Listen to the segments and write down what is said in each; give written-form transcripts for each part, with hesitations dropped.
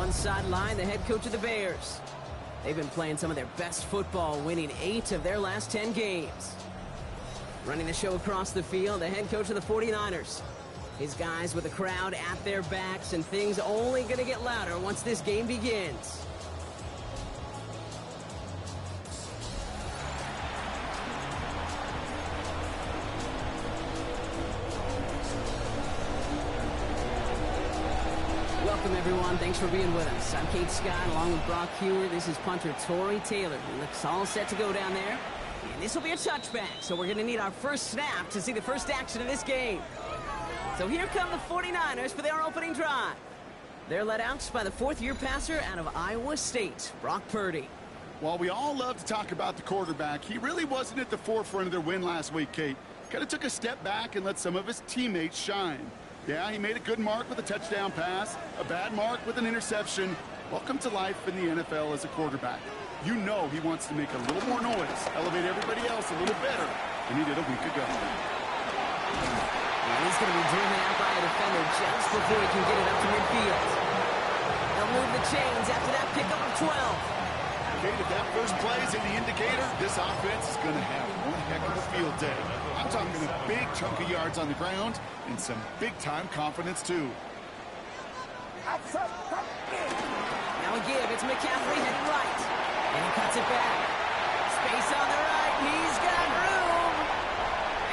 one sideline, the head coach of the Bears. They've been playing some of their best football, winning 8 of their last 10 games. Running the show across the field, the head coach of the 49ers. His guys with the crowd at their backs, and things only going to get louder once this game begins. Welcome, everyone. Thanks for being with us. I'm Kate Scott, along with Brock Hewer. This is punter Torrey Taylor. He looks all set to go down there. And this will be a touchback, so we're going to need our first snap to see the first action of this game. So here come the 49ers for their opening drive. They're led out by the fourth-year passer out of Iowa State, Brock Purdy. While we all love to talk about the quarterback, he really wasn't at the forefront of their win last week, Kate. Kind of took a step back and let some of his teammates shine. Yeah, he made a good mark with a touchdown pass, a bad mark with an interception. Welcome to life in the NFL as a quarterback. You know he wants to make a little more noise, elevate everybody else a little better than he did a week ago. And he's going to be driven out by a defender just before he can get it up to midfield. They'll move the chains after that pickup of 12. Kate, if that first play is any indicator, this offense is going to have one heck of a field day. I'm talking a big chunk of yards on the ground and some big-time confidence, too. Now a give. It's McCaffrey heading right. And he cuts it back. Space on the right. He's got room.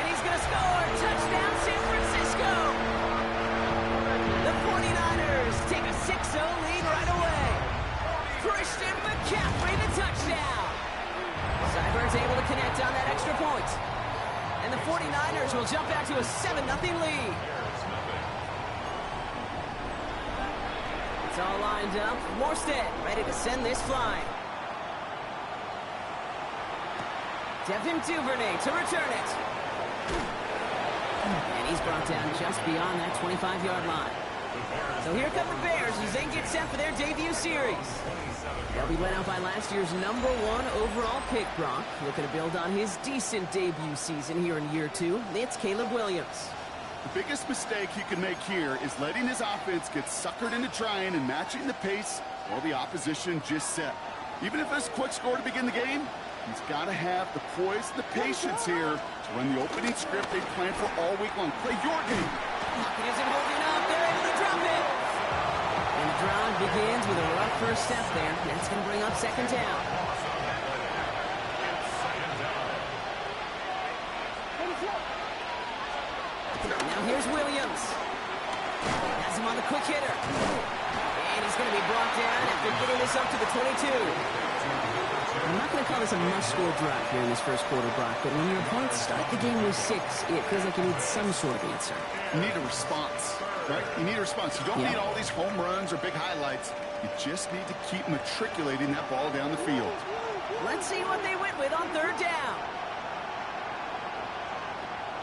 And he's going to score. Touchdown, San Francisco. The 49ers take a 6-0 lead right away. Christian McCaffrey, the touchdown. Cyber's able to connect on that extra point. And the 49ers will jump back to a 7-0 lead. It's all lined up. Morstead ready to send this flying. Devin Duvernay to return it. And he's brought down just beyond that 25-yard line. So here come the Bears as they get set for their debut series. They'll be led out by last year's #1 overall pick, Brock. Looking to build on his decent debut season here in year 2. It's Caleb Williams. The biggest mistake he can make here is letting his offense get suckered into trying and matching the pace while the opposition just set. Even if it's a quick score to begin the game, he's got to have the poise and the patience here to run the opening script they planned for all week long. Play your game. Pocket isn't holding up. They're able to drop it. And the drive begins with a rough first step there. That's going to bring up second down. Now here's Williams. Has him on the quick hitter. And he's going to be brought down after getting this up to the 22. I'm not going to call this a must-score drive here in this first quarter, Brock, but when your opponents start the game with 6, it feels like you need some sort of answer. You need a response, right? You need a response. You don't need all these home runs or big highlights. You just need to keep matriculating that ball down the field. Let's see what they went with on third down.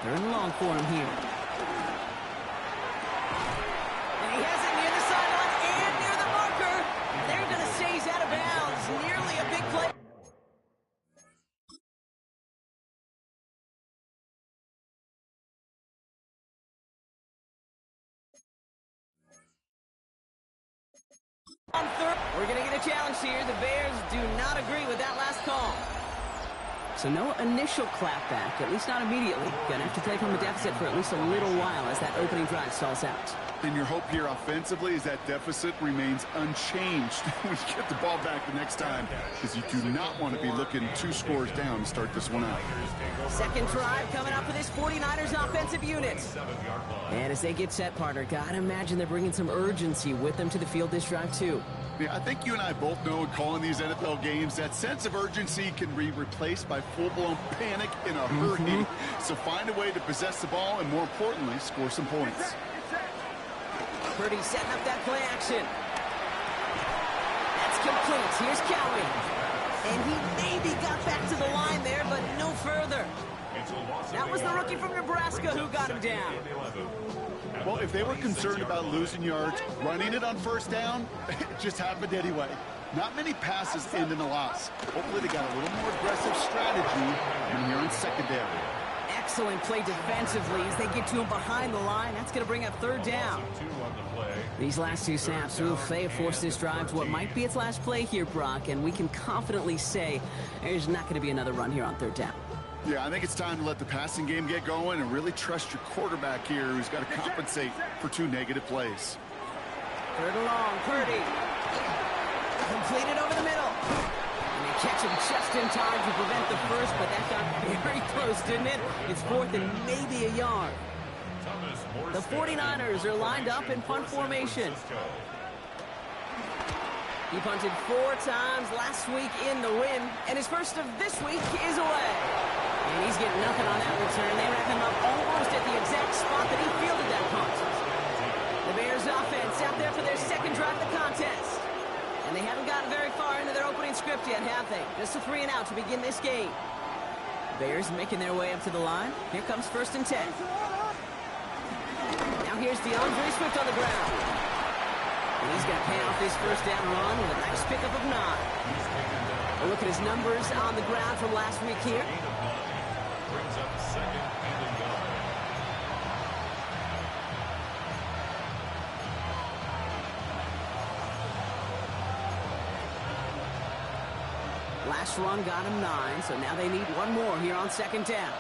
Third and long for him here. And he has it near the sideline and near the marker. They're going to say he's out of bounds. Nearly a big play. On third, we're going to get a challenge here. The Bears do not agree with that last call. So no initial clapback, at least not immediately. Going to have to take home a deficit for at least a little while as that opening drive stalls out. And your hope here offensively is that deficit remains unchanged when you get the ball back the next time, because you do not want to be looking 2 scores down to start this one out. Second drive coming up for this 49ers offensive unit. And as they get set, partner, gotta imagine they're bringing some urgency with them to the field this drive too. Yeah, I think you and I both know in calling these NFL games that sense of urgency can be replaced by full-blown panic in a hurry. So find a way to possess the ball and, more importantly, score some points. Purdy setting up that play action. That's complete. Here's Cowie. And he maybe got back to the line there, but no further. That was the rookie from Nebraska who got him down. Well, if they were concerned about losing yards, running it on first down, it just happened anyway. Not many passes end in a loss. Hopefully they got a little more aggressive strategy when you're in secondary. excellent play defensively as they get to him behind the line. That's going to bring up third down. These last two snaps, they have forced this drive to what might be its last play here, Brock, and we can confidently say there's not going to be another run here on third down. Yeah, I think it's time to let the passing game get going and really trust your quarterback here, who's got to compensate for 2 negative plays. Third and long, Purdy. Completed over the middle. And they catch him just in time to prevent the first, but that got very close, didn't it? It's fourth and maybe a yard. The 49ers are lined up in punt formation. He punted 4 times last week in the win, and his first of this week is away. And he's getting nothing on that return. They wrap him up almost at the exact spot that he fielded that punt. The Bears offense out there for their second drive of the contest. And they haven't gotten very far into their opening script yet, have they? Just a 3 and out to begin this game. Bears making their way up to the line. Here comes first and 10. Now here's DeAndre Swift on the ground. And he's going to pay off his first down run with a nice pickup of 9. A look at his numbers on the ground from last week here. Brings up second and goal. Last run got him 9, so now they need one more here on second down.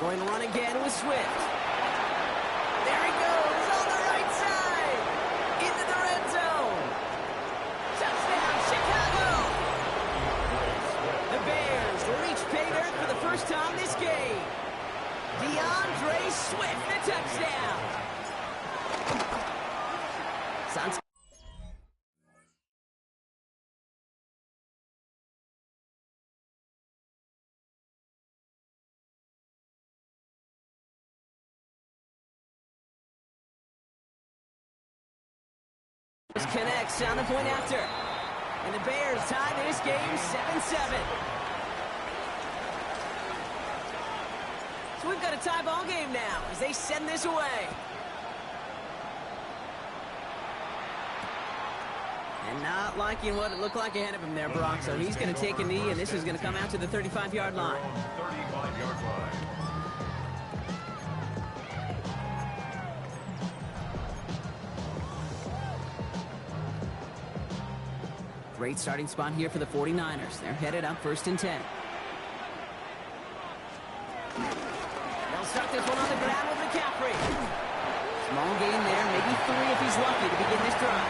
Going to run again with Swift. There he goes on the right side. Into the red zone. Touchdown, Chicago. The Bears reach pay dirt for the first time this game. DeAndre Swift, the touchdown. Sounds connects on the point after. And the Bears tie this game 7-7. So we've got a tie ball game now as they send this away. And not liking what it looked like ahead of him there, Brock. So he's going to take a knee, and this is going to come out to the 35-yard line. 35-yard line. Great starting spot here for the 49ers. They're headed up first and 10. They'll start this one on the ground with McCaffrey. Small gain there, maybe 3 if he's lucky to begin this drive.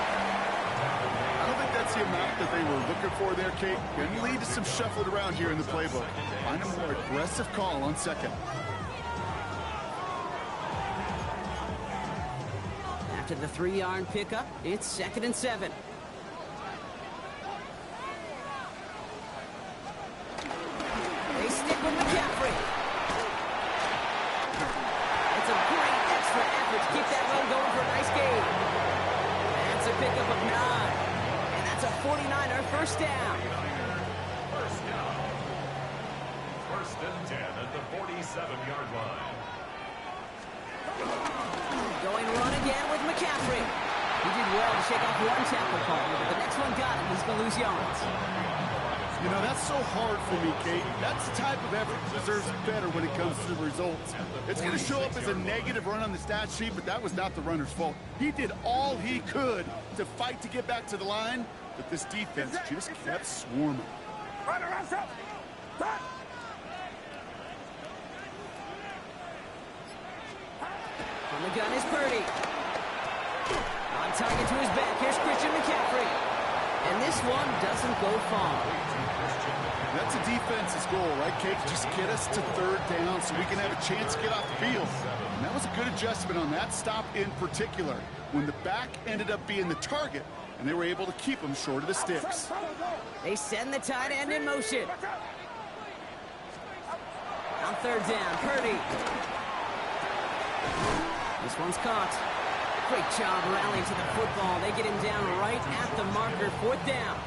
I don't think that's the amount that they were looking for there, Kate. Going to lead to some shuffling around here in the playbook. Find a more aggressive call on second. After the 3-yard pickup, it's second and 7. They stick with McCaffrey. It's a great extra effort to keep that run going for a nice gain. That's a pickup of 9. And that's a 49er first down. First down. First and 10 at the 47-yard line. Going run again with McCaffrey. He did well to shake off one tackle call, but the next one got him. He's going to lose yards. You know, that's so hard for me, Kate. That's the type of effort that deserves better when it comes to the results. It's going to show up as a negative run on the stat sheet, but that was not the runner's fault. He did all he could to fight to get back to the line, but this defense just kept swarming. On the gun is Purdy. On target to his back. Here's Christian McCaffrey. And this one doesn't go far. That's a defense's goal, right, Kate? Just get us to third down so we can have a chance to get off the field. And that was a good adjustment on that stop in particular, when the back ended up being the target, and they were able to keep him short of the sticks. They send the tight end in motion. On third down, Purdy. This one's caught. Great job rallying to the football. They get him down right at the marker. Fourth down.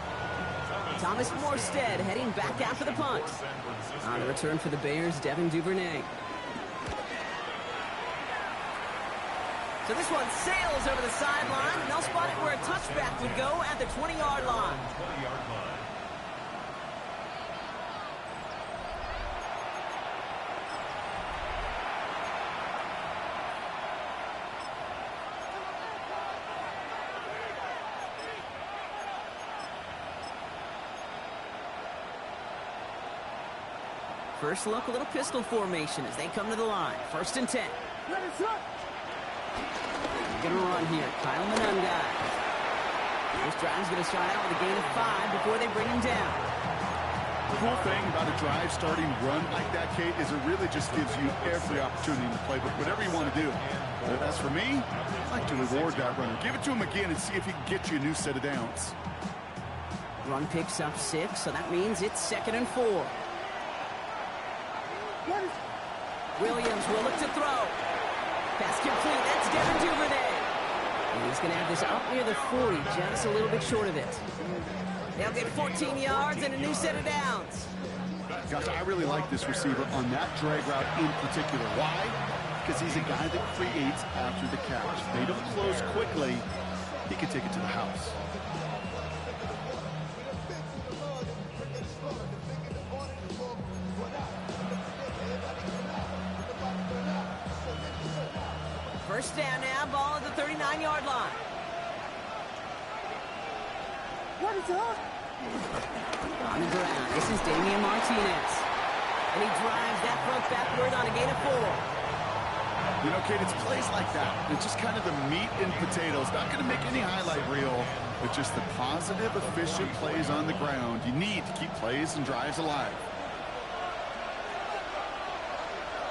Thomas Morstead heading back out for the punt. On the return for the Bears, Devin Duvernay. So this one sails over the sideline, and they'll spot it where a touchback would go at the 20-yard line. First look, a little pistol formation as they come to the line. 1st and 10. Going to run here. Kyle Manunga. This drive's going to start out with a gain of 5 before they bring him down. The cool thing about a drive starting run like that, Kate, is it really just gives you every opportunity in the playbook, whatever you want to do. But as for me, I'd like to reward that runner. Give it to him again and see if he can get you a new set of downs. Run picks up 6, so that means it's 2nd and 4. Williams will look to throw. Pass complete. That's Devin Duvernay. And he's going to have this up near the 40, just a little bit short of it. They'll get 14 yards and a new set of downs. Gosh, I really like this receiver on that drag route in particular. Why? Because he's a guy that creates after the catch. If they don't close quickly, he can take it to the house. First down now, ball at the 39-yard line. What is up? On the ground, this is Damian Martinez. And he drives that front backward on a gain of 4. You know, Kate, it's plays like that. It's just kind of the meat and potatoes. Not going to make any highlight reel, but just the positive, efficient plays on the ground. You need to keep plays and drives alive.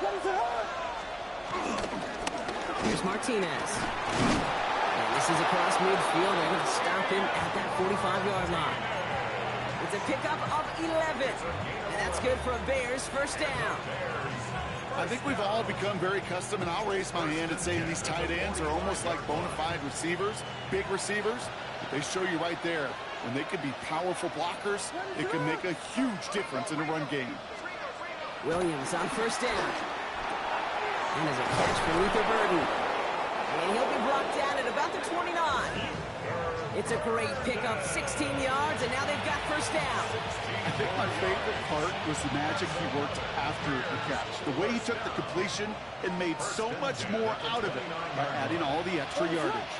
What is up? Here's Martinez. And this is across midfield. They're going to stop him at that 45-yard line. It's a pickup of 11. And that's good for a Bears first down. I think we've all become very accustomed, and I'll raise my hand and say these tight ends are almost like bona fide receivers, big receivers. But they show you right there, when they can be powerful blockers, it can make a huge difference in a run game. Williams on first down. And there's a catch for Luther Burden. And he'll be brought down at about the 29. It's a great pickup, 16 yards, and now they've got first down. I think my favorite part was the magic he worked after the catch. The way he took the completion and made so much more out of it by adding all the extra yardage.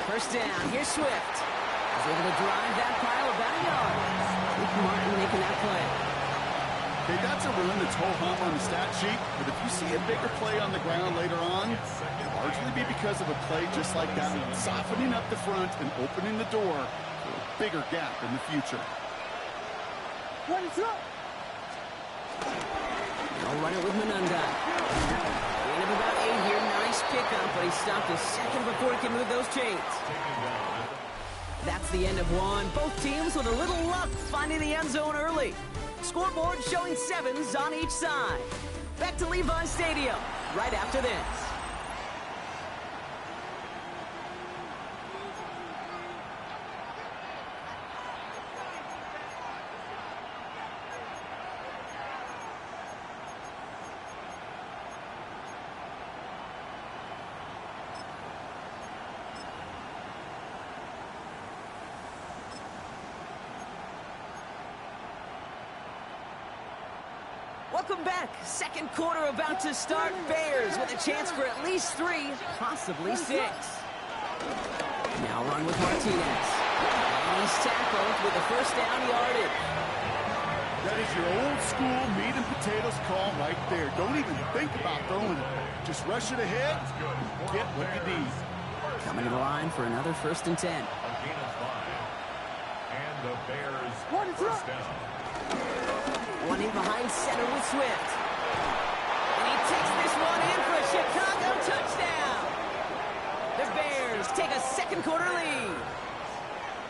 First down, here's Swift. He's able to drive that pile about a yard. Luke Martin making that play. Okay, that's a run that's ho-hum on the stat sheet, but if you see a bigger play on the ground later on, it'll largely be because of a play just like that one, softening up the front and opening the door for a bigger gap in the future. What is up? They'll run it with Manunga. Gain of about 8 here, nice pickup, but he stopped a second before he can move those chains. That's the end of one. Both teams with a little luck finding the end zone early. Scoreboard showing 7s on each side. Back to Levi Stadium right after this. Welcome back. Second quarter about to start. Bears with a chance for at least 3, possibly 6. Now run with Martinez. And he's tackled with the first down yardage. That is your old school meat and potatoes call right there. Don't even think about throwing it. Just rush it ahead, get what you need. Coming to the line for another 1st and 10. A gain of 5. And the Bears What is first up? down. Running behind center with Swift. And he takes this one in for a Chicago touchdown. The Bears take a second quarter lead.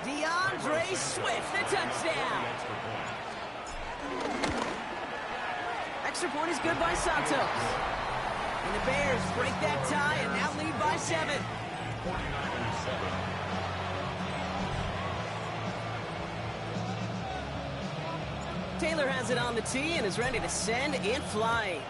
DeAndre Swift, the touchdown. Extra point is good by Santos. And the Bears break that tie and now lead by 7. 49-7. Taylor has it on the tee and is ready to send it flying.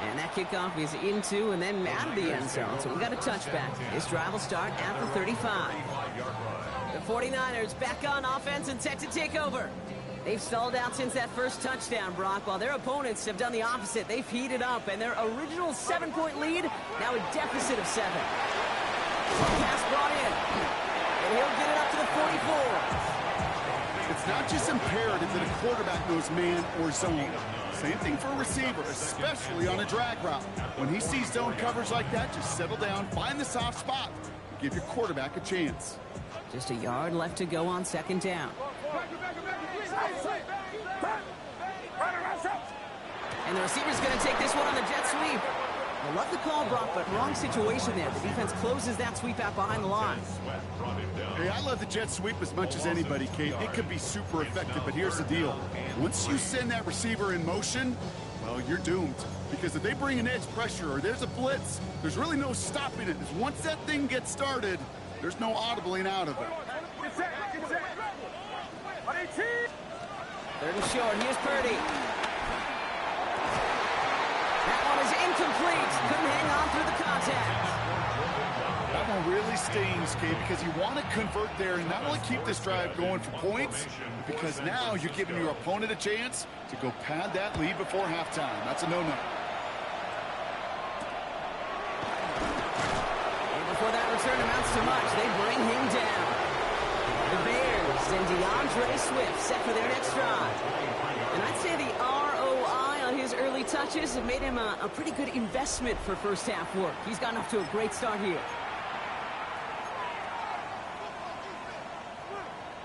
And that kickoff is into and then out of the end zone. So we got a touchback. This drive will start at the 35. The 49ers back on offense and set to take over. They've stalled out since that first touchdown, Brock, while their opponents have done the opposite. They've heated up, and their original 7-point lead, now a deficit of 7. Pass brought in. And he'll get it up to the 44. It's not just imperative that a quarterback knows man or zone. Same thing for a receiver, especially on a drag route. When he sees zone coverage like that, just settle down, find the soft spot, and give your quarterback a chance. Just a yard left to go on second down. And the receiver's going to take this one on the jet sweep. I love the call, Brock, but wrong situation there. The defense closes that sweep out behind the line. Hey, I love the jet sweep as much as anybody, Kate. It can be super effective, but here's the deal. Once you send that receiver in motion, well, you're doomed. Because if they bring an edge pressure or there's a blitz, there's really no stopping it. Once that thing gets started, there's no audibling out of it. Third and short. Here's Purdy. That one is incomplete. Couldn't hang on through the contact. That one really stings, Kate, because you want to convert there and not only keep this drive going for points, but because now you're giving your opponent a chance to go pad that lead before halftime. That's a no-no. And before that return amounts to much, they bring him down. The Bears and DeAndre Swift set for their next drive. And I'd say the ROI on his early touches have made him a pretty good investment for first half work. He's gotten off to a great start here.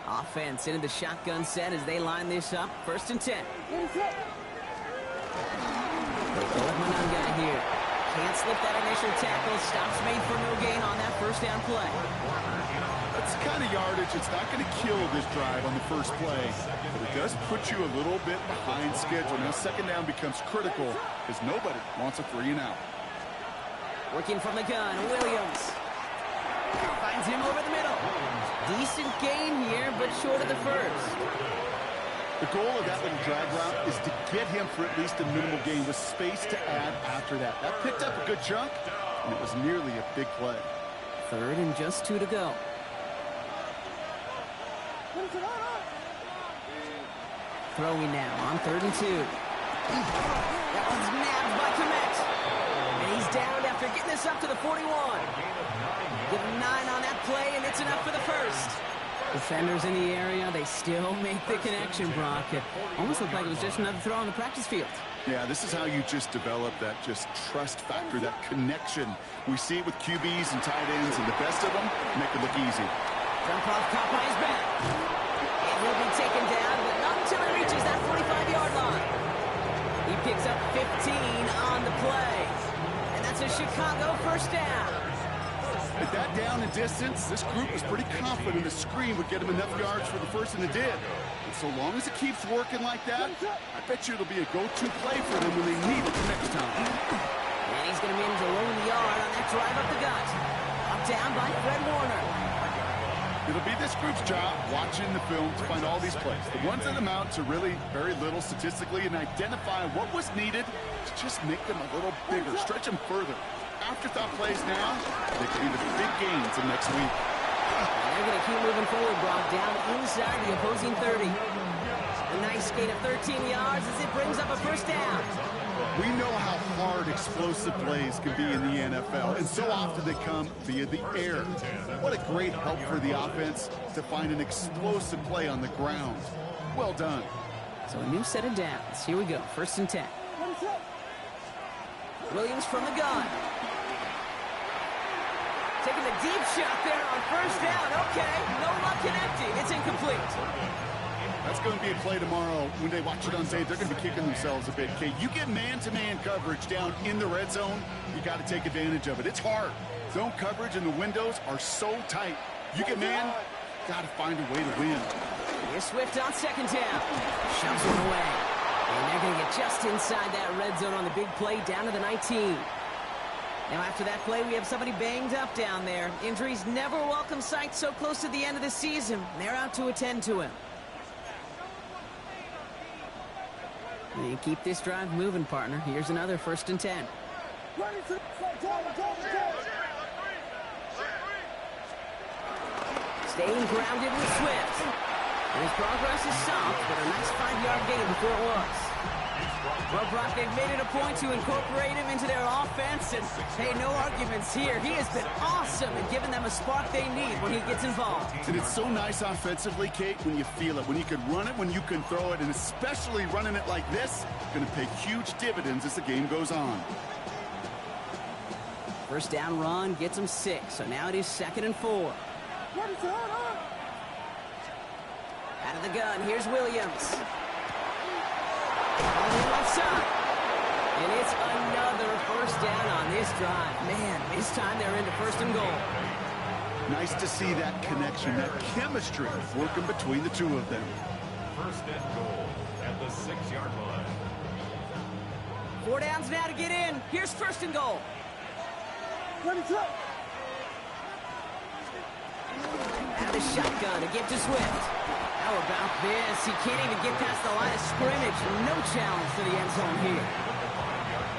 Offense into the shotgun set as they line this up. First and 10. They go with Monunga here. Can't slip that initial tackle. Stops made for no gain on that first down play. That's the kind of yardage it's not going to kill this drive on the first play, but it does put you a little bit behind schedule. Now second down becomes critical because nobody wants a 3-and-out. Working from the gun, Williams. Finds him over the middle. Decent gain here, but short of the first. The goal of that little drag route is to get him for at least a minimal gain with space to add after that. That picked up a good chunk, and it was nearly a big play. Third and just 2 to go. Throwing now on 3rd and 2. That one's nabbed by Komet. And he's down after getting this up to the 41. Give him 9 on that play, and it's enough for the first. Defenders in the area, they still make the connection, Brock. It almost looked like it was just another throw on the practice field. Yeah, this is how you just develop that just trust factor, that connection. We see it with QBs and tight ends, and the best of them make it look easy. Jump off, caught by his back. And he'll be taken down, but not until he reaches that 45-yard line. He picks up 15 on the play. And that's a Chicago first down. At that down and distance, this group was pretty confident the screen would get him enough yards for the first, and it did. And so long as it keeps working like that, I bet you it'll be a go-to play for them when they need it next time. And he's going to manage a lone yard on that drive up the gut. Up down by Fred Warner. It'll be this group's job, watching the film, to find all these plays. The ones that amount to really very little statistically, and identify what was needed to just make them a little bigger, stretch them further. Afterthought plays now, they could be the big gains of next week. And they're going to keep moving forward, Brock, down inside the opposing 30. A nice gain of 13 yards as it brings up a first down. We know how hard explosive plays can be in the NFL, and so often they come via the air. What a great help for the offense to find an explosive play on the ground. Well done. So a new set of downs. Here we go, first and 10. Williams from the gun. Taking a deep shot there on first down. Okay, no luck connecting. It's incomplete. That's going to be a play tomorrow. When they watch it on tape, they're going to be kicking themselves a bit. Okay, you get man-to-man coverage down in the red zone, you got to take advantage of it. It's hard. Zone coverage and the windows are so tight. You get man, got to find a way to win. Here's Swift on second down. Shoves one away. And they're going to get just inside that red zone on the big play down to the 19. Now after that play, we have somebody banged up down there. Injuries never a welcome sight so close to the end of the season. They're out to attend to him. And keep this drive moving, partner. Here's another first and 10. Staying grounded with Swift. And his progress is soft, but a nice 5-yard gain before it was. Well, Brock, they've made it a point to incorporate him into their offense, and, hey, no arguments here. He has been awesome in giving them a spark they need when he gets involved. And it's so nice offensively, Kate, when you feel it, when you can run it, when you can throw it, and especially running it like this, going to pay huge dividends as the game goes on. First down run gets him 6, so now it is 2nd and 4. Out of the gun, here's Williams. On the left side. And it's another first down on this drive. Man, this time they're into 1st and goal. Nice to see that connection, that chemistry working between the two of them. 1st and goal at the 6-yard line. 4 downs now to get in. Here's 1st and goal. Out of the shotgun to give to Swift. How about this? He can't even get past the line of scrimmage. No challenge for the end zone here.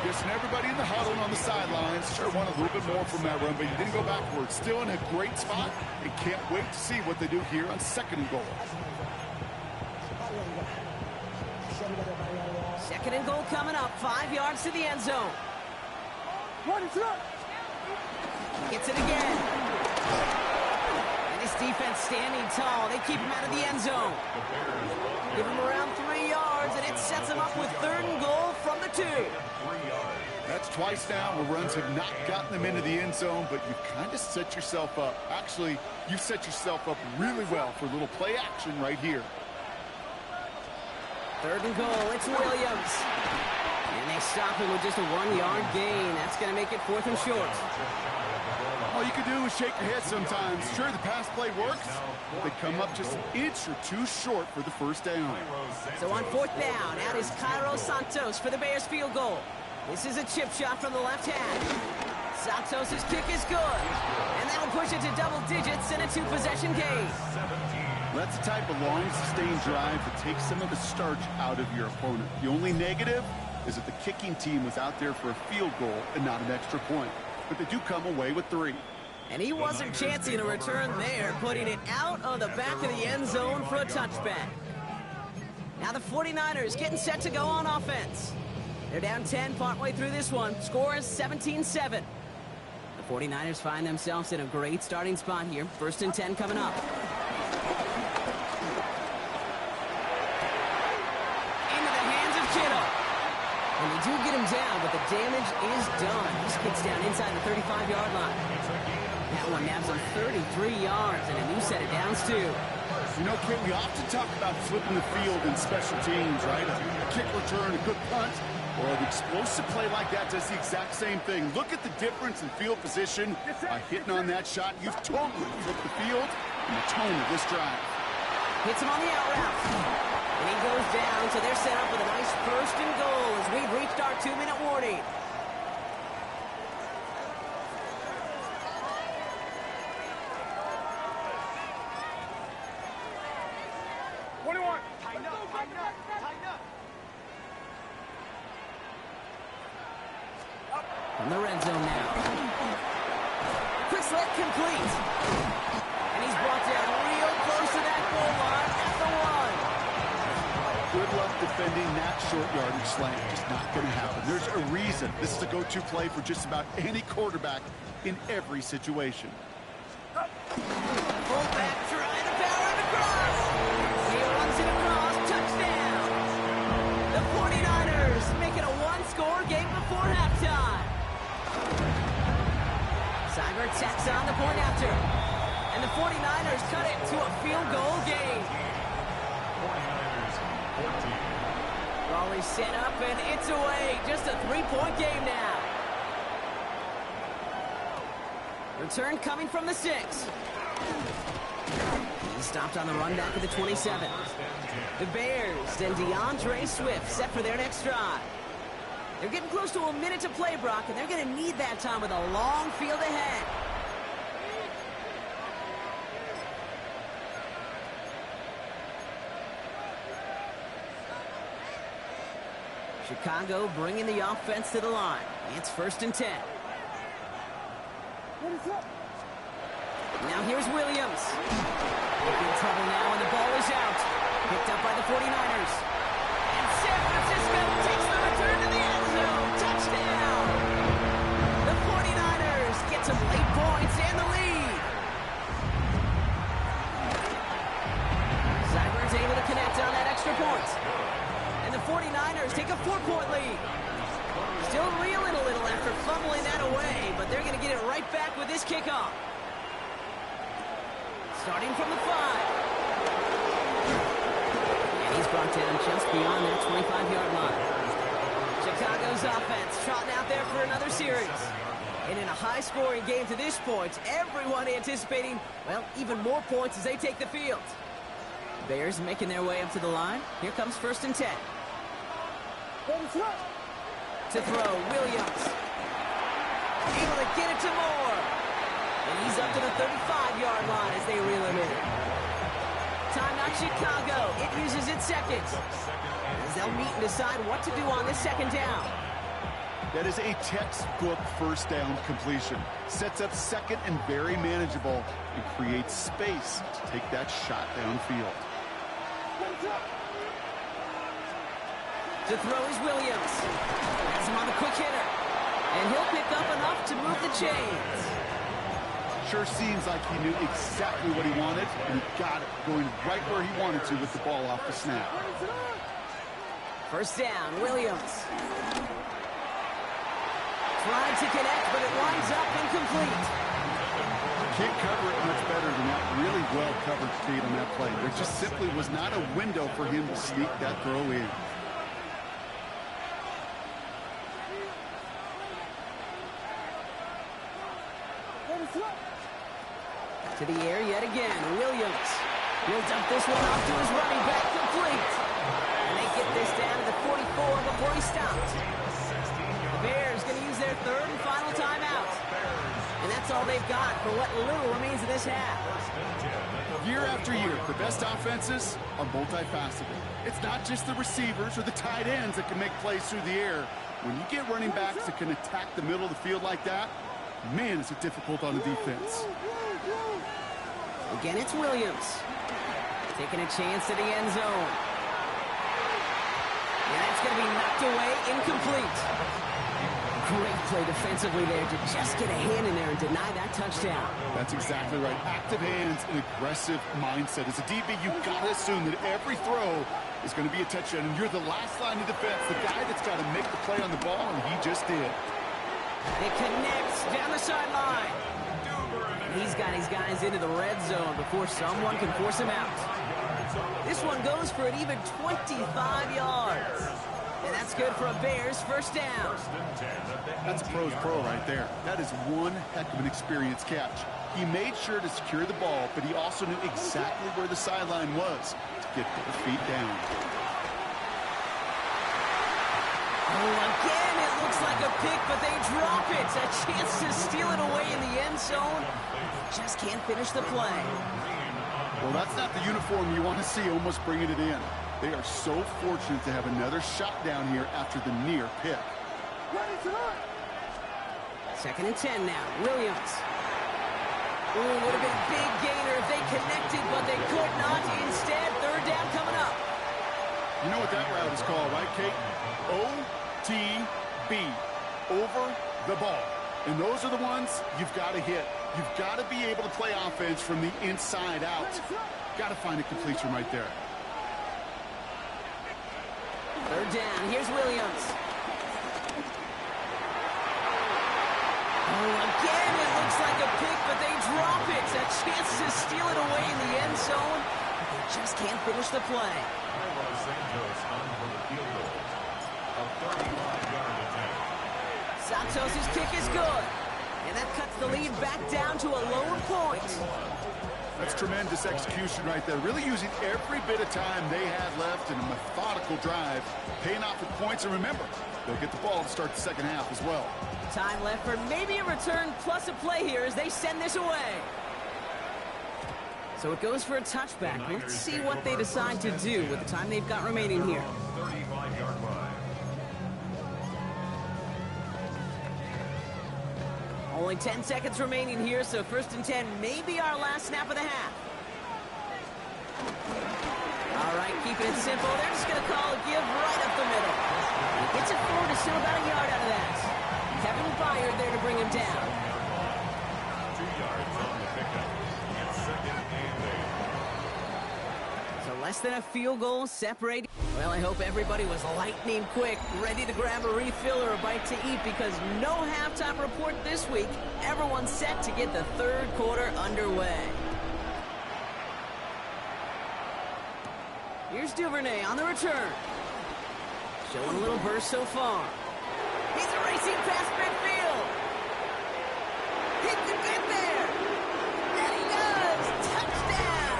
Yes, and everybody in the huddle and on the sidelines sure want a little bit more from that run, but he didn't go backwards. Still in a great spot, and can't wait to see what they do here on 2nd and goal. 2nd and goal coming up. 5 yards to the end zone. Gets it again. And this defense standing tall. They keep him out of the end zone. Give him around 3 yards, and it sets him up with 3rd and goal from the 2. That's twice now where runs have not gotten them into the end zone, but you've kind of set yourself up. Actually, you've set yourself up really well for a little play action right here. 3rd and goal. It's Williams. And they stop him with just a 1-yard gain. That's going to make it 4th and short. All you can do is shake your head sometimes. Sure, the pass play works, but they come up just an inch or two short for the 1st down. So on 4th down, out is Cairo Santos for the Bears field goal. This is a chip shot from the left hand. Santos' kick is good. And that'll push it to double digits in a 2-possession game. That's the type of long, sustained drive that takes some of the starch out of your opponent. The only negative is that the kicking team was out there for a field goal and not an extra point. But they do come away with 3. And he wasn't chancing a return there, putting it out of the back of the end zone for a touchback. Now the 49ers getting set to go on offense. They're down 10 partway through this one. Score is 17-7. The 49ers find themselves in a great starting spot here. 1st and 10 coming up. Into the hands of Kittle. And they do get him down, but the damage is done. This kicks down inside the 35-yard line. That one nabs him 33 yards and a new set of downs, too. You know, Kate, we often talk about flipping the field in special teams, right? A kick return, a good punt, or an explosive play like that does the exact same thing. Look at the difference in field position. By hitting on that shot, you've totally flipped the field and the tone of this drive. Hits him on the out route. And he goes down, so they're set up with a nice 1st and goal as we've reached our 2-minute warning. From the red zone now. Quick slant complete. And he's brought down real close to that goal line at the 1. Good luck defending that short yardage slant. Just not going to happen. There's a reason this is a go-to play for just about any quarterback in every situation. Fullback trying to power it across. He runs it across. Touchdown. The 49ers making a 1-score game before halftime. Seibert tacks on the point after. And the 49ers cut it to a field goal game. 49ers 14. Raleigh set up and it's away. Just a 3-point game now. Return coming from the 6. He stopped on the run back at the 27. The Bears and DeAndre Swift set for their next drive. They're getting close to a minute to play, Brock, and they're going to need that time with a long field ahead. Chicago bringing the offense to the line. It's 1st and 10. Now here's Williams. In trouble now, and the ball is out. Picked up by the 49ers. And San Francisco takes the return. some late points and the lead. Zyburn's able to connect on that extra point. And the 49ers take a 4-point lead. Still reeling a little after fumbling that away, but they're going to get it right back with this kickoff. Starting from the 5. And he's brought down just beyond that 25-yard line. Chicago's offense trotting out there for another series. And in a high-scoring game to this point, everyone anticipating, well, even more points as they take the field. Bears making their way up to the line. Here comes 1st and 10. To throw, Williams. Able to get it to Moore. And he's up to the 35-yard line as they reel him in. Timeout Chicago. It uses its seconds. As they'll meet and decide what to do on this 2nd down. That is a textbook 1st down completion. Sets up 2nd and very manageable and creates space to take that shot downfield. To throw is Williams. Has him on the quick hitter. And he'll pick up enough to move the chains. Sure seems like he knew exactly what he wanted, and he got it, going right where he wanted to with the ball off the snap. 1st down, Williams. Tried to connect, but it winds up incomplete. Can't cover it much better than that. Really well covered Kate on that play. There just simply was not a window for him to sneak that throw in. To the air yet again, Williams. He'll dump this one off to his running back, complete. And they get this down to the 44 before he stops. The Bears going to use their 3rd and final timeout. And that's all they've got for what little remains of this half. Year after year, the best offenses are multifaceted. It's not just the receivers or the tight ends that can make plays through the air. When you get running backs that can attack the middle of the field like that, man, is it difficult on the defense. Again, it's Williams. Taking a chance at the end zone. And it's going to be knocked away, incomplete. Great play defensively there to just get a hand in there and deny that touchdown. That's exactly right. Active hands and aggressive mindset. As a DB, you've got to assume that every throw is going to be a touchdown. And you're the last line of defense, the guy that's got to make the play on the ball, and he just did. It connects down the sideline. He's got his guys into the red zone before someone can force him out. This one goes for an even 25 yards. And that's good for a Bears 1st down. That's a pro's pro right there. That is one heck of an experienced catch. He made sure to secure the ball, but he also knew exactly where the sideline was to get his feet down. Oh, again, it looks like a pick, but they drop it. A chance to steal it away in the end zone. Just can't finish the play. Well, that's not the uniform you want to see almost bringing it in. They are so fortunate to have another shot down here after the near pick. 2nd and 10 now. Williams. Ooh, would have been a big gainer if they connected, but they could not. Instead, 3rd down coming up. You know what that route is called, right, Kate? OTB. Over the ball. And those are the ones you've got to hit. You've got to be able to play offense from the inside out. Got to find a completion right there. 3rd down. Here's Williams. Oh, again, it looks like a pick, but they drop it. A chance to steal it away in the end zone. They just can't finish the play. Santos' kick is good. And that cuts the lead back down to a lone point. That's tremendous execution right there. Really using every bit of time they had left in a methodical drive. Paying off with points. And remember, they'll get the ball to start the 2nd half as well. Time left for maybe a return plus a play here as they send this away. So it goes for a touchback. Let's see what they decide to do with the time they've got remaining here. 35-yard line. Only 10 seconds remaining here, so 1st and 10 may be our last snap of the half. All right, keeping it simple. They're just going to call a give right up the middle. He gets it forward, is still about a yard out of that. Kevin Byard there to bring him down. yards on the pickup. It's second and 8. So less than a field goal separating. Well, I hope everybody was lightning quick, ready to grab a refill or a bite to eat, because no halftime report this week. Everyone's set to get the third quarter underway. Here's Duvernay on the return. Showing a little burst so far. He's racing past midfield. He can get there. And he does. Touchdown.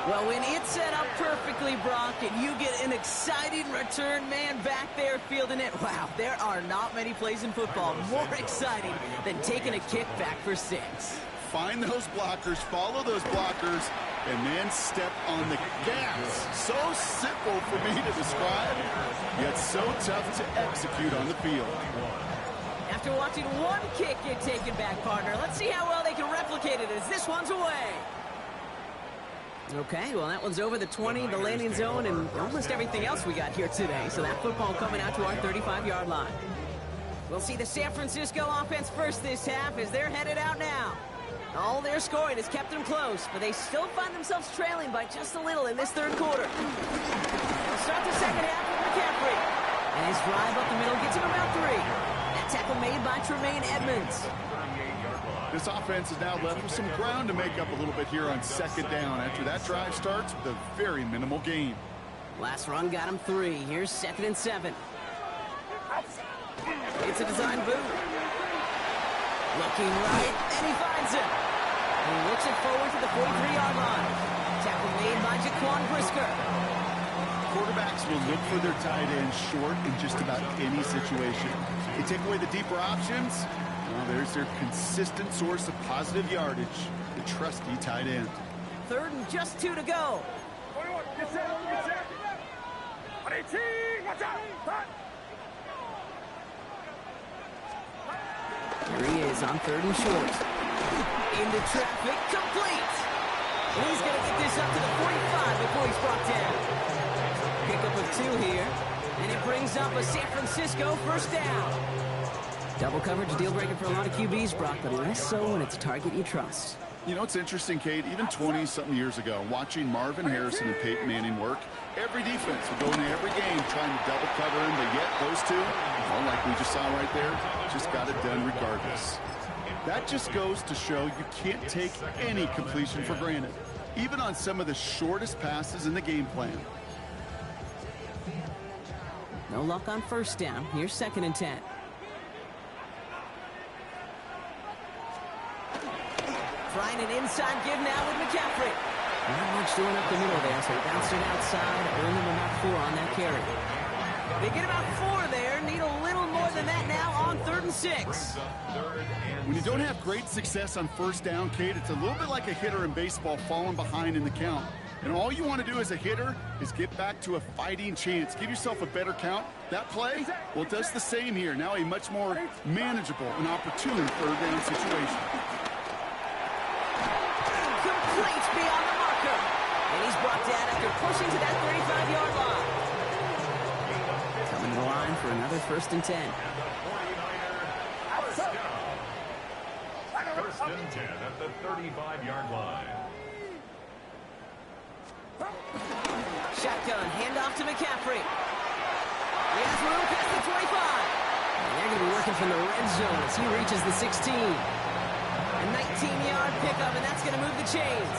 Well, when it's set up perfectly, Brock, and you get an exciting return man back there fielding it, wow, there are not many plays in football more exciting than taking a kick back for 6. Find those blockers, follow those blockers, and then step on the gas. So simple for me to describe, yet so tough to execute on the field. After watching one kick get taken back, partner, let's see how well they can replicate it as this one's away. Okay, well, that one's over the 20, the landing zone, and almost everything else we got here today. So that football coming out to our 35-yard line. We'll see the San Francisco offense first this half as they're headed out now. All their scoring has kept them close, but they still find themselves trailing by just a little in this third quarter. They'll start the second half with McCaffrey. And his drive up the middle gets him about 3. That tackle made by Tremaine Edmonds. This offense is now left with some ground to make up a little bit here on second down after that drive starts with a very minimal gain. Last run got him 3. Here's 2nd and 7. It's a design boot. Looking right, and he finds him. And he looks it forward to the 43-yard line. Tackle made by Jaquan Brisker. Quarterbacks will look for their tight end short in just about any situation. They take away the deeper options. Well, there's their consistent source of positive yardage, the trusty tight end. 3rd and just 2 to go. Here he is on 3rd and short. Into traffic, complete. And he's going to get this up to the 45 before he's brought down. Pickup of 2 here. And it brings up a San Francisco first down. Double coverage, deal breaker for a lot of QBs, Brock, but less so when it's a target you trust. You know, it's interesting, Kate, even 20-something years ago, watching Marvin Harrison and Peyton Manning work, every defense would go into every game trying to double cover him, but yet those two, well, like we just saw right there, just got it done regardless. That just goes to show you can't take any completion for granted, even on some of the shortest passes in the game plan. No luck on first down. Here's 2nd and 10. Trying an inside give now with McCaffrey. Not much doing up the middle there, so he bounced it outside, earned him about 4 on that carry. They get about 4 there, need a little more than that now on 3rd and 6. When you don't have great success on first down, Kate, it's a little bit like a hitter in baseball falling behind in the count. And all you want to do as a hitter is get back to a fighting chance. Give yourself a better count. That play, well, it does the same here. Now a much more manageable and opportune 3rd down situation. Complete beyond the marker. And he's brought down after pushing to that 35-yard line. Coming to the line for another 1st and 10. First and 10 at the 35-yard line. Shotgun, handoff to McCaffrey. He has room past the 25. And they're going to be working from the red zone as he reaches the 16. A 19-yard pickup, and that's going to move the chains.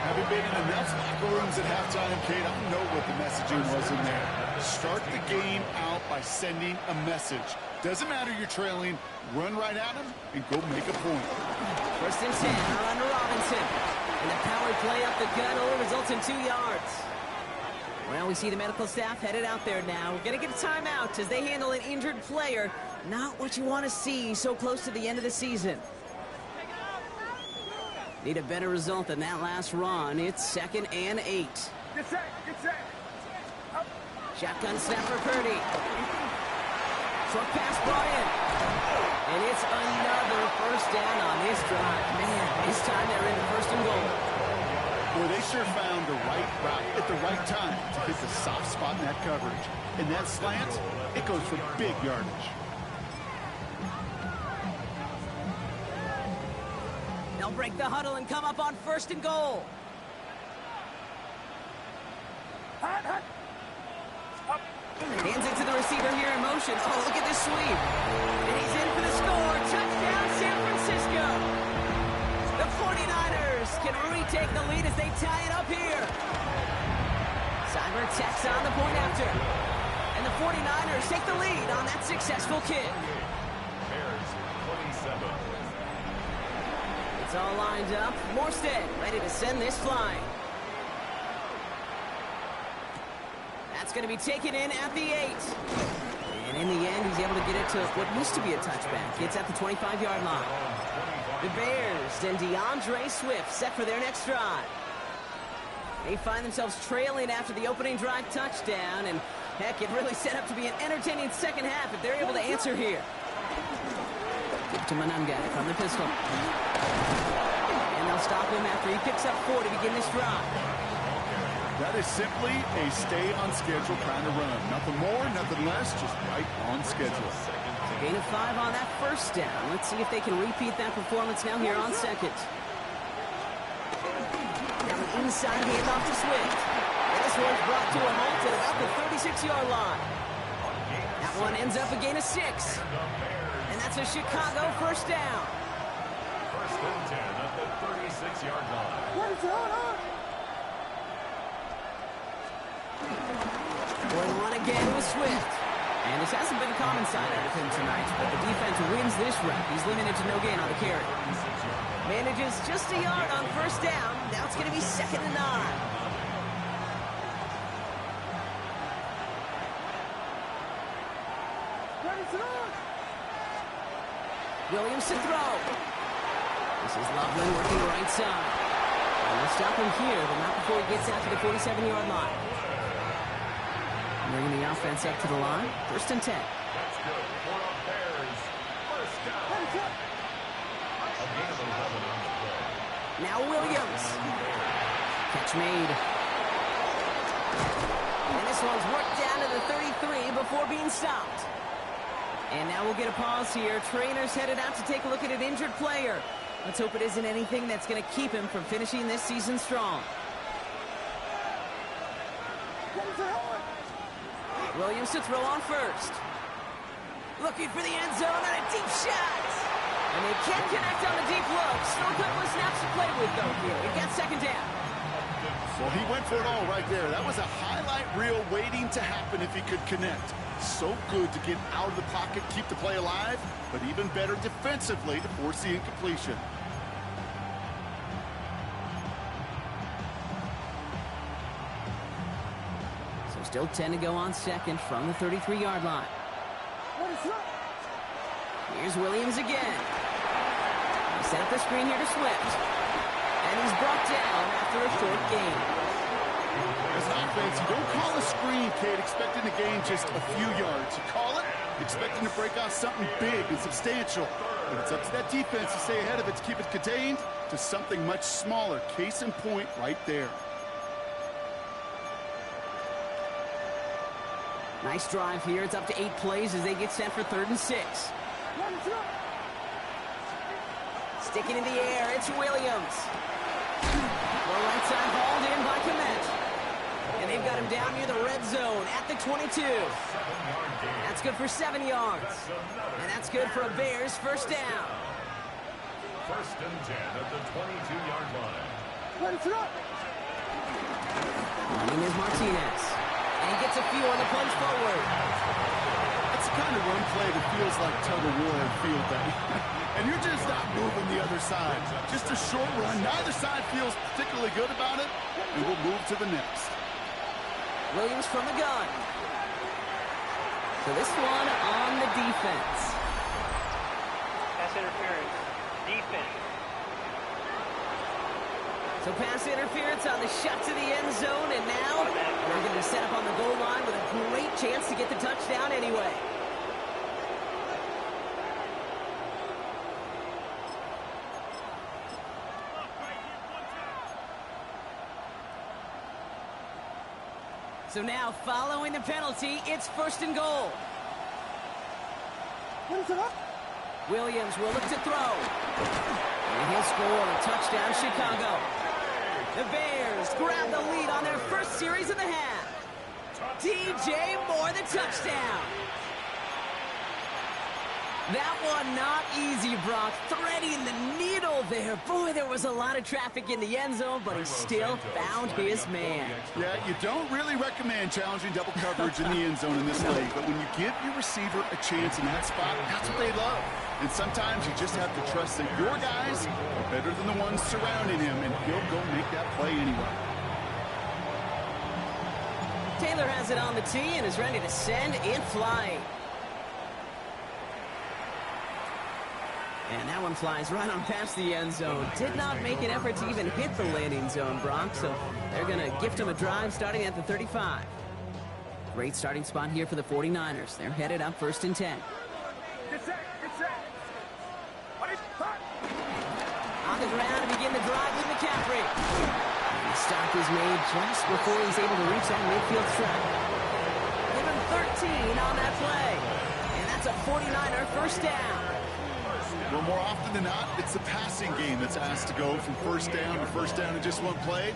Having been in enough locker rooms at halftime, Kate, I know what the messaging was in there. Start the game out by sending a message. Doesn't matter you're trailing, run right at him and go make a point. 1st and 10, run to Robinson. And the power play up the gut only results in 2 yards. Well, we see the medical staff headed out there now. We're going to get a timeout as they handle an injured player. Not what you want to see so close to the end of the season. Need a better result than that last run. It's 2nd and 8. Get set, get set. Up. Shotgun snap for Purdy. Short pass brought in. And it's another first down on this drive. Man, this time they're in the 1st and goal. Boy, they sure found the right route at the right time to hit the soft spot in that coverage. And that slant, it goes for big yardage. They'll break the huddle and come up on 1st and goal. Hands it to the receiver here in motion. Oh, look at this sweep. And he's in for the score. Touchdown, San Francisco. The 49ers can retake the lead as they tie it up here. Cyber tacks on the point after. And the 49ers take the lead on that successful kick. Bears 27. It's all lined up. Morstead ready to send this flying. That's going to be taken in at the 8. And in the end, he's able to get it to what used to be a touchback. It's at the 25-yard line. The Bears and DeAndre Swift set for their next drive. They find themselves trailing after the opening drive touchdown, and heck, it really set up to be an entertaining second half if they're able to answer here. Give to Mananga from the pistol. And they'll stop him after he picks up 4 to begin this drive. That is simply a stay-on-schedule kind of run. Nothing more, nothing less, just right on schedule. Gain of 5 on that first down. Let's see if they can repeat that performance now here on second. Now an inside handoff to Swift. And this one's brought to a halt at about the 36-yard line. That one ends up a gain of 6. And that's a Chicago first down. 1st and 10 at the 36-yard line. Going on again with Swift. And this hasn't been a common sight out of him tonight, but the defense wins this rep. He's limited to no gain on the carry. Manages just a yard on first down. Now it's going to be 2nd and 9. Williams to throw. This is Loveland working right side. And they'll stop him here, but not before he gets out to the 47-yard line. Bringing the offense up to the line. 1st and 10. That's good for the Bears. First down. A gain of 11 on the play. Now Williams. Catch made. And this one's worked down to the 33 before being stopped. And now we'll get a pause here. Trainers headed out to take a look at an injured player. Let's hope it isn't anything that's going to keep him from finishing this season strong. Williams to throw on first. Looking for the end zone and a deep shot. And they can't connect on the deep look. Still a couple of snaps to play with, though, here. He got 2nd down. Well, he went for it all right there. That was a highlight reel waiting to happen if he could connect. So good to get out of the pocket, keep the play alive, but even better defensively to force the incompletion. Still 10 to go on second from the 33-yard line. Here's Williams again. He set up the screen here to Swift. And he's brought down after a short gain. As an offense, you don't call a screen, kid, expecting to gain just a few yards. You call it expecting to break out something big and substantial. But it's up to that defense to stay ahead of it, to keep it contained to something much smaller. Case in point right there. Nice drive here. It's up to 8 plays as they get set for 3rd and 6. Sticking in the air, it's Williams. Well, right side hauled in by Komet. And they've got him down near the red zone at the 22. That's good for 7 yards. And that's good for a Bears first down. 1st and 10 at the 22-yard line. Running is Martinez. And he gets a few on the punch forward. That's the kind of run play that feels like tug-of-war in field day. And you're just not moving the other side. Just a short run. Neither side feels particularly good about it. And we'll move to the next. Williams from the gun. So this one on the defense. Pass interference. Defense. So pass interference on the shot to the end zone, and now they're going to be set up on the goal line with a great chance to get the touchdown anyway. So now, following the penalty, it's 1st and goal. Williams will look to throw. And he'll score a touchdown, Chicago. The Bears grab the lead on their first series of the half. DJ Moore, the touchdown. That one not easy, Brock. Threading the needle there. Boy, there was a lot of traffic in the end zone, but he still found his man. Yeah, you don't really recommend challenging double coverage in the end zone in this league, but when you give your receiver a chance in that spot, that's what they love. And sometimes you just have to trust that your guys are better than the ones surrounding him, and he'll go make that play anyway. Taylor has it on the tee and is ready to send in flight. And that one flies right on past the end zone. Did not make an effort to even hit the landing zone, Brock, so they're going to gift him a drive starting at the 35. Great starting spot here for the 49ers. They're headed up 1st and 10. Get set, get set. On the ground to begin the drive with McCaffrey. The stop is made just before he's able to reach that midfield strike. Give him 13 on that play. And that's a 49er first down. Well, more often than not, it's the passing game that's asked to go from first down in just one play.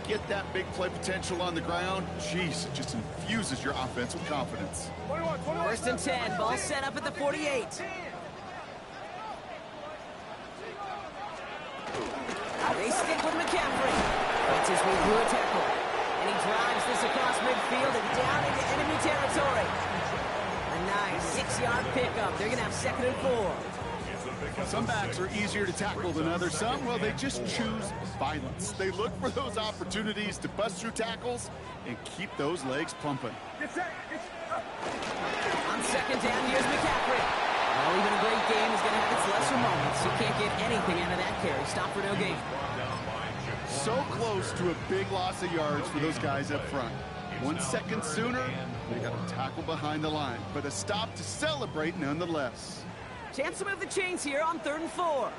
Get that big play potential on the ground. Jeez, it just infuses your offense with confidence. 21, 21. 1st and 10, ball set up at the 48. They stick with McCaffrey. That's his way through a tackle. And he drives this across midfield and down into enemy territory. A nice 6-yard pickup. They're going to have 2nd and 4. Some backs are easier to tackle than others. Some, well, they just choose violence. They look for those opportunities to bust through tackles and keep those legs pumping. Get set, get set. On 2nd down, here's McCaffrey. Well, even a great game is going to have its lesser moments. You can't get anything out of that carry. Stop for no gain. So close to a big loss of yards for those guys up front. 1 second sooner, they got a tackle behind the line, but a stop to celebrate nonetheless. Chance to move the chains here on 3rd and 4.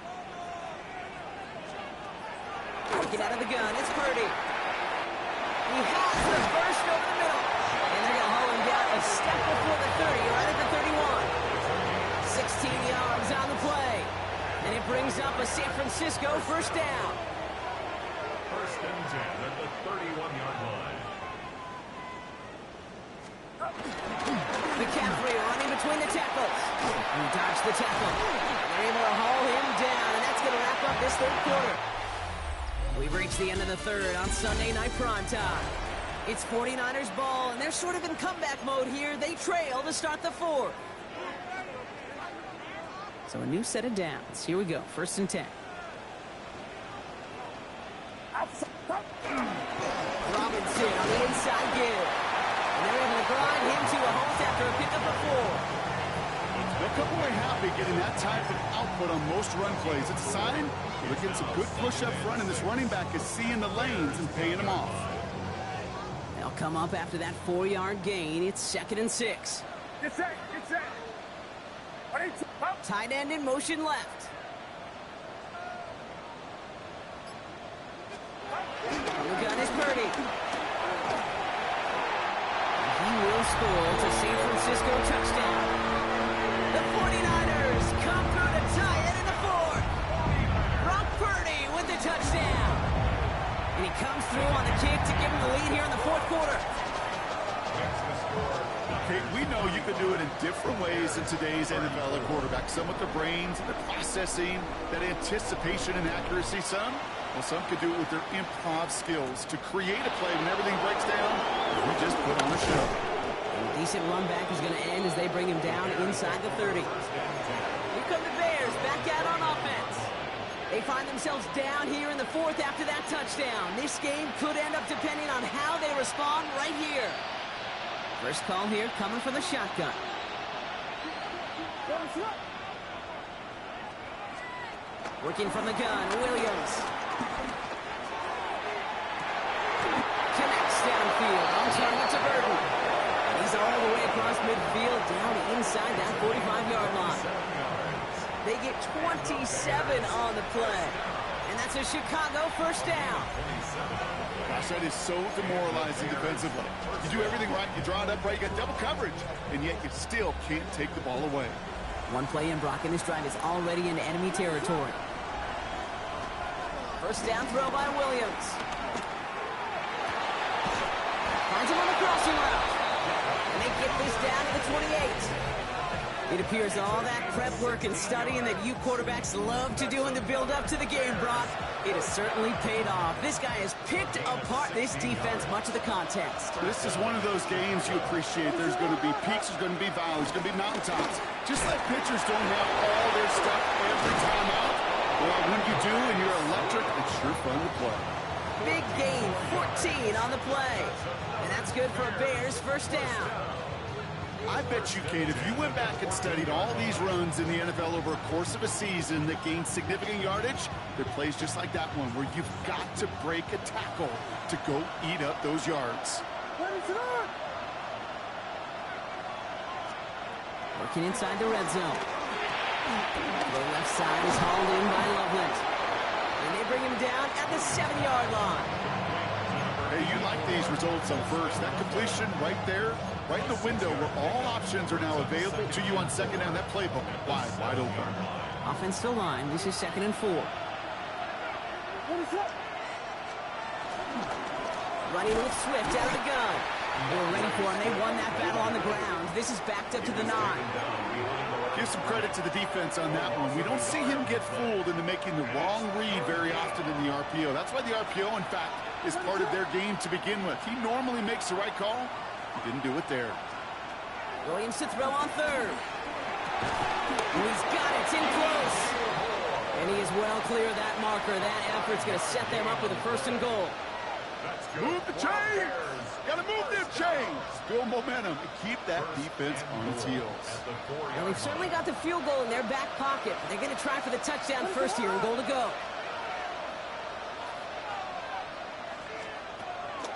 Taking out of the gun, it's Purdy. He has the burst over the middle. And they're going to haul him down a step before the 30, right at the 31. 16 yards on the play. And it brings up a San Francisco first down. 1st and 10 at the 31-yard line. McCaffrey running between the tackles. He dodged the tackle. They're able to haul him down, and that's going to wrap up this 3rd quarter. We've reached the end of the 3rd on Sunday Night Primetime. It's 49ers ball, and they're sort of in comeback mode here. They trail to start the 4th. So a new set of downs. Here we go, 1st and 10. Robinson on the inside give. And they're able to grind him to a halt after a pickup of 4. They'll come away happy getting that type of output on most run plays. It's a sign they're getting some good push up front, and this running back is seeing the lanes and paying them off. They'll come up after that 4-yard gain. It's 2nd and 6. Get set, get set. Tight end in motion left. On the gun is Purdy. He will score. It's a San Francisco touchdown. The 49ers come through to tie it in the 4th. Brock Purdy with the touchdown. And he comes through on the kick to give him the lead here in the 4th quarter. Okay, we know you can do it in different ways in today's NFL at quarterback. Some with their brains and their processing, that anticipation and accuracy. Some could do it with their improv skills to create a play when everything breaks down. We just put on a show. A decent run back is going to end as they bring him down inside the 30. Here come the Bears back out on offense. They find themselves down here in the 4th after that touchdown. This game could end up depending on how they respond right here. First call here coming from the shotgun. Working from the gun, Williams. Connects downfield, on target to Burton. And he's all the way across midfield, down inside that 45-yard line. They get 27 on the play. And that's a Chicago first down. Gosh, that is so demoralizing defensively. You do everything right, you draw it up right, you got double coverage, and yet you still can't take the ball away. One play in, Brock, and this drive is already into enemy territory. First down throw by Williams. Finds him on the crossing route. And they get this down to the 28. It appears all that prep work and studying that you quarterbacks love to do in the build-up to the game, Brock, it has certainly paid off. This guy has picked apart this defense much of the contest. This is one of those games you appreciate. There's going to be peaks, there's going to be valleys, there's going to be mountaintops. Just like pitchers don't have all their stuff every time out. Well, when you do and you're electric, it's sure fun to play. Big gain, 14 on the play. And that's good for a Bears first down. I bet you, Kate, if you went back and studied all these runs in the NFL over a course of a season that gained significant yardage, there are plays just like that one where you've got to break a tackle to go eat up those yards. Working inside the red zone. The left side is hauled in by Loveland. And they bring him down at the 7-yard line. Hey, you like these results on first. That completion right there, right in the window where all options are now available to you on second down. That playbook wide open. Offensive line, this is 2nd and 4. Running with Swift out of the gun. They were ready for him. They won that battle on the ground. This is backed up to the 9. Give some credit to the defense on that one. We don't see him get fooled into making the wrong read very often in the RPO. That's why the RPO, in fact, is part of their game to begin with. He normally makes the right call. He didn't do it there. Williams to throw on 3rd. And he's got it. It's in close. And he is well clear of that marker. That effort's going to set them up with a 1st and goal. Move the chains! Got to move them chains! Build momentum and keep that defense on its heels. Well, they've certainly got the field goal in their back pocket. They're going to try for the touchdown first here and goal to go.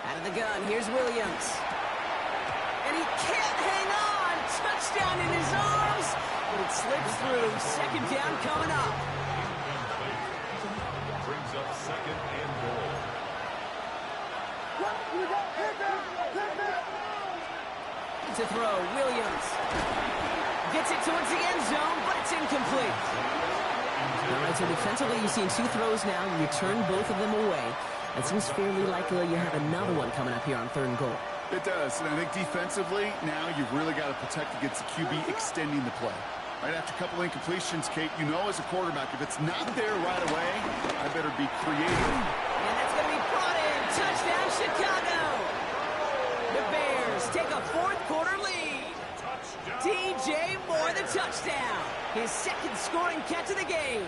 Out of the gun, here's Williams. And he can't hang on! Touchdown in his arms! But it slips through. 2nd down coming up. Brings up 2nd and goal. To throw, Williams. Gets it towards the end zone, but it's incomplete. All right, so defensively, you've seen 2 throws now. You return both of them away. It seems fairly likely you have another one coming up here on 3rd and goal. It does, and I think defensively, now you've really got to protect against the QB extending the play. Right after a couple incompletions, Kate, you know as a quarterback, if it's not there right away, I better be creative. And that's going to be brought in. Touchdown, Chicago! The Bears take a 4th quarter lead. DJ Moore, the touchdown. His 2nd scoring catch of the game.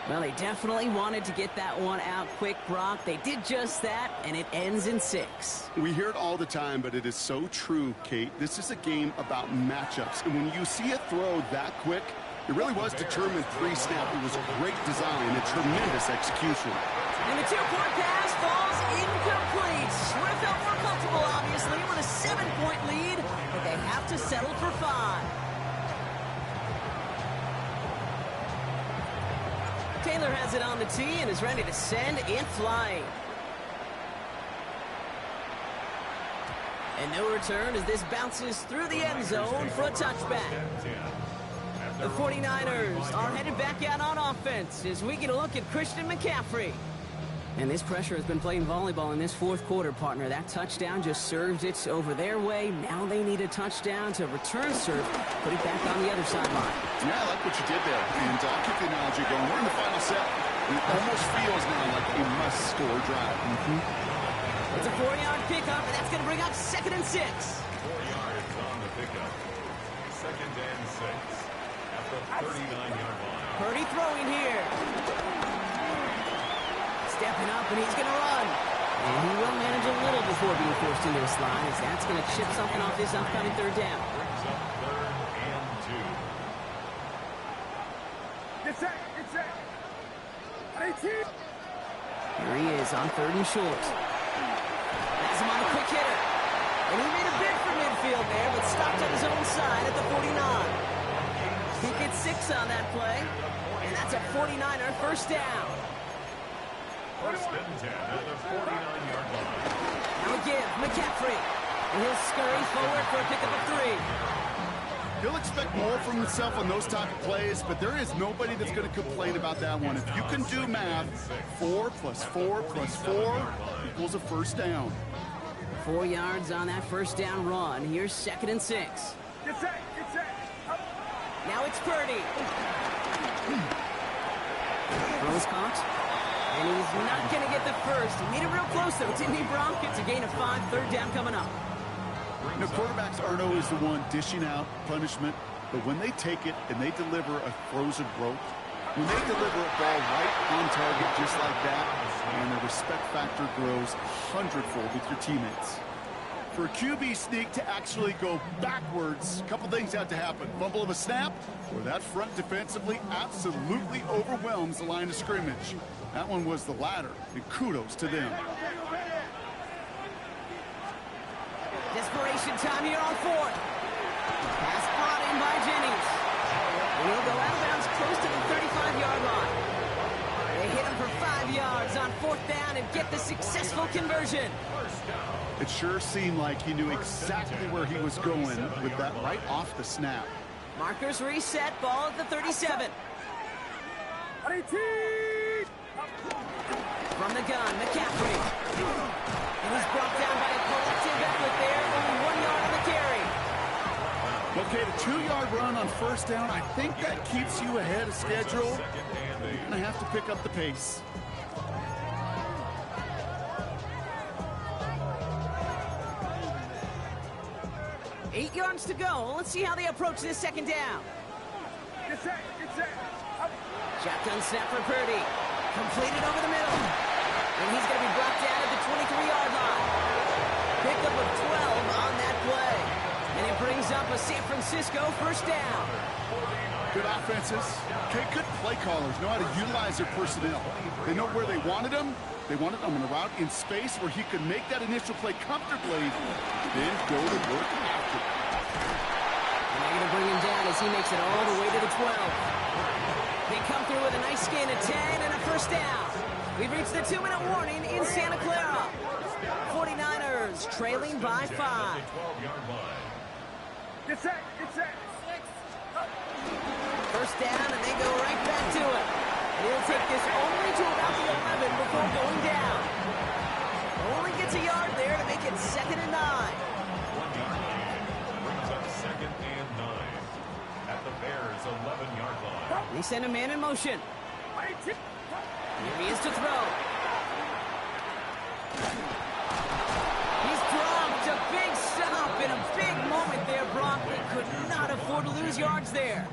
Well, they definitely wanted to get that one out quick, Brock. They did just that, and it ends in 6. We hear it all the time, but it is so true, Kate. This is a game about matchups, and when you see a throw that quick, it really was determined pre-snap. It was great design and tremendous execution. And the 2-point pass falls incomplete. Swift felt more comfortable, obviously, with a 7-point lead, but they have to settle for 5. Taylor has it on the tee and is ready to send it flying. And no return as this bounces through the end zone for a touchback. The 49ers are headed back out on offense as we get a look at Christian McCaffrey. And this pressure has been playing volleyball in this 4th quarter, partner. That touchdown just served it over their way. Now they need a touchdown to return serve, put it back on the other sideline. Yeah, I like what you did there. And I'll keep the analogy going. We're in the final set. It almost feels now like a must-score drive. It's a 4-yard pickup, and that's going to bring up 2nd and 6. 4 yards on the pickup. 2nd and 6 at the 39-yard line. Purdy throwing here. Stepping up, and he's going to run. And he will manage a little before being forced into a slide, as that's going to chip something off this upcoming 3rd down. Brings up 3rd and 2. Get set, get set. 18. Here he is on 3rd and short. Has him on a quick hitter. And he made a bid for midfield there, but stopped on his own side at the 49. He gets 6 on that play, and that's a 49er first down. 1st and 10 at the 49-yard line. Now again, McCaffrey. And he'll scurry forward for a pickup of 3. He'll expect more from himself on those type of plays, but there is nobody that's going to complain about that one. If you can do math, 4 + 4 + 4 equals a first down. 4 yards on that first down run. Here's 2nd and 6. Get set, get set. Up. Now it's Purdy. Throws caught. And he's not going to get the first. He made it real close, though, didn't he, Bronk? It's a gain of 5, 3rd down coming up. You know, quarterbacks aren't always the one dishing out punishment, but when they take it and they deliver a frozen rope, when they deliver a ball right on target just like that, and the respect factor grows 100-fold with your teammates. For a QB sneak to actually go backwards, a couple things have to happen. Fumble of a snap, or that front defensively absolutely overwhelms the line of scrimmage. That one was the latter, and kudos to them. Desperation time here on 4th. Pass brought in by Jennings. He'll go out of bounds close to the 35-yard line. They hit him for 5 yards on 4th down and get the successful conversion. It sure seemed like he knew exactly where he was going with that right off the snap. Markers reset, ball at the 37. 18. From the gun, McCaffrey. And he's brought down by a collective effort there, only 1 yard on the carry. Okay, the 2-yard run on first down, I think that keeps you ahead of schedule. You're going to have to pick up the pace. Eight yards to go. Let's see how they approach this 2nd down. Get set, get set. Up. Shotgun snap for Purdy. Completed over the middle. And he's going to be brought down at the 23-yard line. Pickup of 12 on that play. And it brings up a San Francisco first down. Good offenses. Okay, good play callers know how to utilize their personnel. They know where they wanted them. They wanted them on a route in space where he could make that initial play comfortably, then go to work after. And they're going to bring him down as he makes it all the way to the 12. They come through with a nice gain of 10 and a first down. We've reached the 2-minute warning in Santa Clara. 49ers trailing by 5. Get set, get set. First down, and they go right back to it. And he'll take this only to about the 11 before going down. Only gets a yard there to make it 2nd and 9. 1 yard gain brings up 2nd and 9 at the Bears' 11-yard line. They send a man in motion. 18. Here he is to throw. He's dropped a big stop in a big moment there, Brock. They could not afford to lose yards there.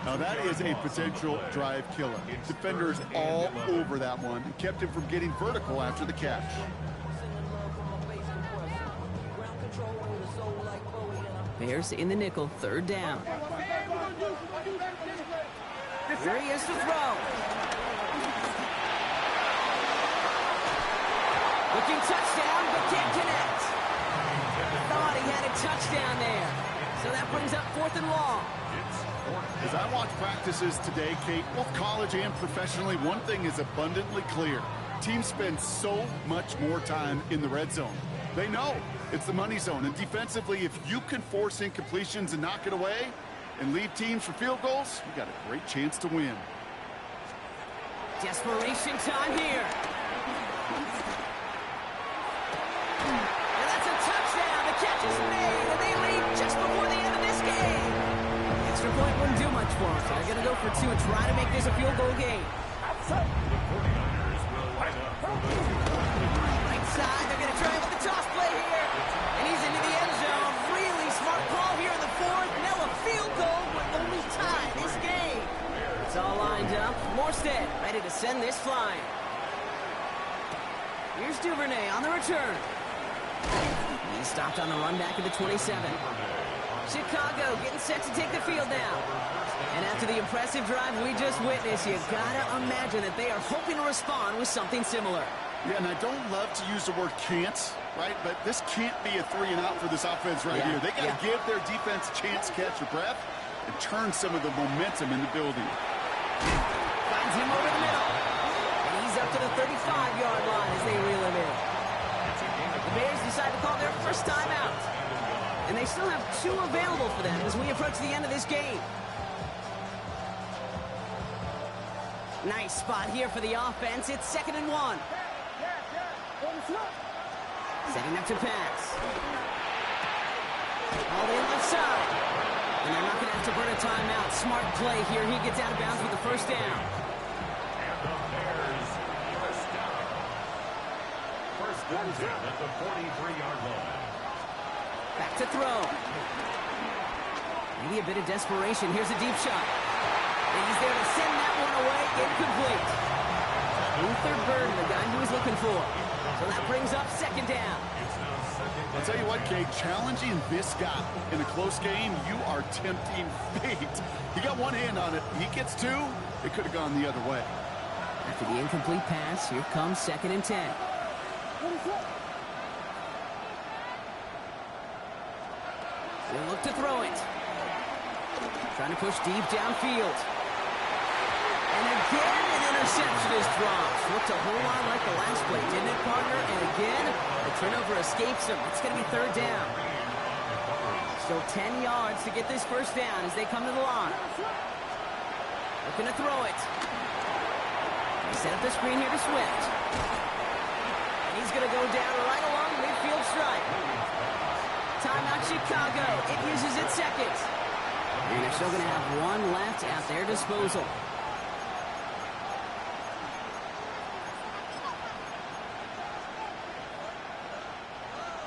Now that is a potential drive killer. Defenders all over that one and kept him from getting vertical after the catch. Bears in the nickel, 3rd down. Here he is to throw. Looking touchdown, but can't connect. Thought he had a touchdown there. So that brings up 4th and long. As I watch practices today, Kate, both college and professionally, one thing is abundantly clear. Teams spend so much more time in the red zone. They know it's the money zone. And defensively, if you can force incompletions and knock it away and leave teams for field goals, you got a great chance to win. Desperation time here. And that's a touchdown. The catch is made, and they lead just before the end of this game. The extra point wouldn't do much for them, so they're going to go for 2 and try to make this a field goal game. The 49ers will line up for the Right side, they're going to try with the toss play here. And he's into the end zone. Really smart call here in the 4th. Now a field goal would only tie this game. It's all lined up. Morstead ready to send this flying. Here's Duvernay on the return. He stopped on the run back at the 27. Chicago getting set to take the field now. And after the impressive drive we just witnessed, you gotta imagine that they are hoping to respond with something similar. Yeah, and I don't love to use the word can't, right? But this can't be a 3-and-out for this offense right here. They got to give their defense a chance to catch your breath and turn some of the momentum in the building. Finds him over the middle. And he's up to the 35-yard line as they reel him in. The Bears decide to call their first time out. And they still have 2 available for them as we approach the end of this game. Nice spot here for the offense. It's 2nd and 1. Setting up to pass. All the left side. And they're not going to have to burn a timeout. Smart play here. He gets out of bounds with the first down. And the Bears first down. First and 10 at the 43-yard line. Back to throw. Maybe a bit of desperation. Here's a deep shot. And he's there to send that one away. Incomplete. Luther Burden, the guy he was looking for. So that brings up 2nd down. I'll tell you what, Kate, challenging this guy in a close game, you are tempting fate. He got one hand on it. He gets 2. It could have gone the other way. After the incomplete pass, here comes 2nd and 10. They'll look to throw it. Trying to push deep downfield. And again, an interception is dropped. Looked a whole lot like the last play, didn't it, partner? And again, the turnover escapes him. It's going to be 3rd down. Still 10 yards to get this first down as they come to the line. Looking to throw it. They set up the screen here to Swift. And he's going to go down right along the midfield stripe. Timeout Chicago. It uses its 2nd. And they're still going to have 1 left at their disposal.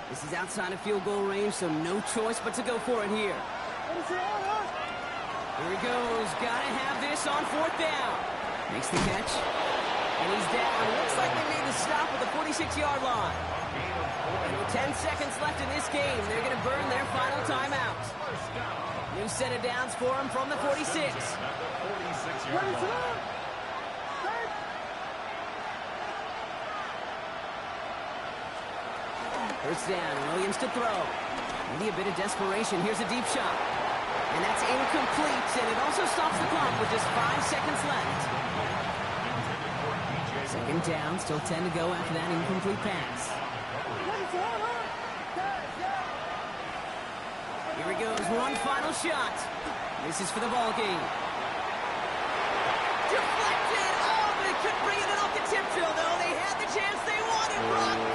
This is outside of field goal range, so no choice but to go for it here. Here he goes. Gotta have this on 4th down. Makes the catch. And he's down. Looks like they made the stop at the 46-yard line. And with 10 seconds left in this game, they're going to burn their final timeout. New set of downs for him from the 46. First down, Williams to throw. Maybe a bit of desperation. Here's a deep shot. And that's incomplete, and it also stops the clock with just 5 seconds left. 2nd down, still 10 to go after that incomplete pass. Here he goes, one final shot. This is for the ball game.